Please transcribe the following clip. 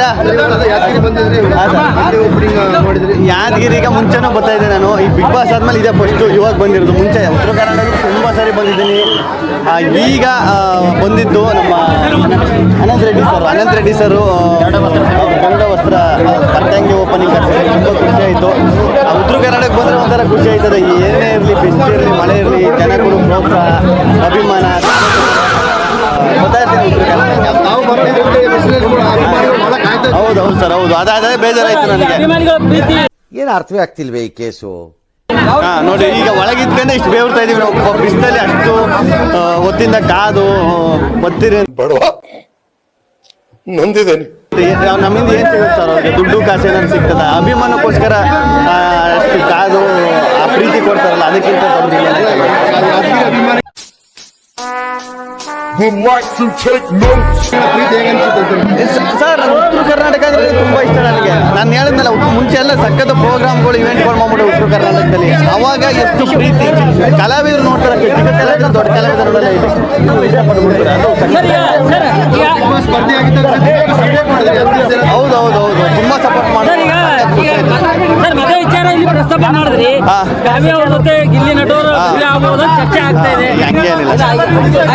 ಚೆನ್ನಾಗಿದ್ದೀರಾ? ಯಾದಗಿರಿಗೆ ಮುಂಚೆನೂ ಬರ್ತಾ ಇದ್ದೆ ನಾನು. ಈ ಬಿಗ್ ಬಾಸ್ ಆದ್ಮೇಲೆ ಇದೇ ಫಸ್ಟು ಇವಾಗ ಬಂದಿರೋದು. ಮುಂಚೆ ಉತ್ತರ ಕರ್ನಾಟಕ ತುಂಬ ಸಾರಿ ಬಂದಿದ್ದೀನಿ. ಈಗ ಬಂದಿದ್ದು ನಮ್ಮ ಅನಂತ್ ರೆಡ್ಡಿ ಸರು ಕನ್ನಡ ವಸ್ತ್ರ ಪಟ್ಟಂಗಿ ಓಪನಿಂಗ್ ಆಗ್ತದೆ. ತುಂಬ ಖುಷಿ ಆಯಿತು. ಉತ್ತರ ಕರ್ನಾಟಕ ಬಂದರೆ ಒಂಥರ ಖುಷಿ ಆಯ್ತದೆ. ಏನೇ ಇರಲಿ, ಬಿಸಿಲು ಇರಲಿ, ಮಳೆ ಇರಲಿ, ಜನಗಳು ಪ್ರೋತ್ಸಾಹ, ಅಭಿಮಾನ ಗೊತ್ತಾಗ್ತೀನಿ. ಹೌದು ಸರ್, ಹೌದು. ಅದಾದರೆ ಬೇಜಾರಾಯ್ತು ನನಗೆ. ಏನು ಅರ್ಥವೇ ಆಗ್ತಿಲ್ವೇ ಈ ಕೇಸು? ನೋಡಿ, ಈಗ ಒಳಗಿದ್ಕೊಂಡೆ ಇಷ್ಟು ಬೇವ್ರ್ತಾ ಇದೀವಿ ನಾವು. ಬಿಸಿಲಲ್ಲಿ ಅಷ್ಟು ಹೊತ್ತಿಂದ ಕಾದು ಬರ್ತೀರಿ. ಬಡವ ನೊಂದಿದ್ದೇನೆ. ನಮ್ಮಿಂದ ಏನು ಸಿಗುತ್ತೆ ಸರ್? ಅವ್ರಿಗೆ ದುಡ್ಡು ಕಾಸು ಏನಾದ್ರು ಸಿಗ್ತದ? ಅಭಿಮಾನಕ್ಕೋಸ್ಕರ ಅಷ್ಟು ಕಾದು ಆ ಪ್ರೀತಿ ಕೊಡ್ತಾರಲ್ಲ, ಅದಕ್ಕಿಂತ ಸರ್, ಉತ್ತರ ಕರ್ನಾಟಕ ಅಂದ್ರೆ ತುಂಬ ಇಷ್ಟ ನನಗೆ. ನಾನು ಹೇಳಿದ್ನಲ್ಲ, ಮುಂಚೆ ಎಲ್ಲ ಸಖತ್ ಪ್ರೋಗ್ರಾಮ್ಗಳು, ಇವೆಂಟ್ಗಳು ಮಾಡ್ಬಿಟ್ಟು ಉತ್ತರ ಕರ್ನಾಟಕದಲ್ಲಿ. ಅವಾಗ ಎಷ್ಟು ಪ್ರೀತಿ ಕಲಾವಿದರು ನೋಡ್ತಾರೆ. ಚಿಕ್ಕ ಕಲಾವಿದರು, ದೊಡ್ಡ ಕಲಾವಿದರುಗಳೆಲ್ಲ ಇದೆ. ಹೌದು ಹೌದು ಹೌದು, ತುಂಬಾ ಸಪೋರ್ಟ್ ಮಾಡ್ತಾರೆ. ಮದುವೆ ವಿಚಾರ ಇಲ್ಲಿ ಪ್ರಸ್ತಾಪ ಮಾಡಿದ್ರಿ. ಕಾವ್ಯ ಅವ್ರ ಜೊತೆ ಗಿಲ್ಲಿ ನಟವರು ಚರ್ಚೆ ಆಗ್ತಾ ಇದೆ. ಹಂಗೇನಿಲ್ಲ.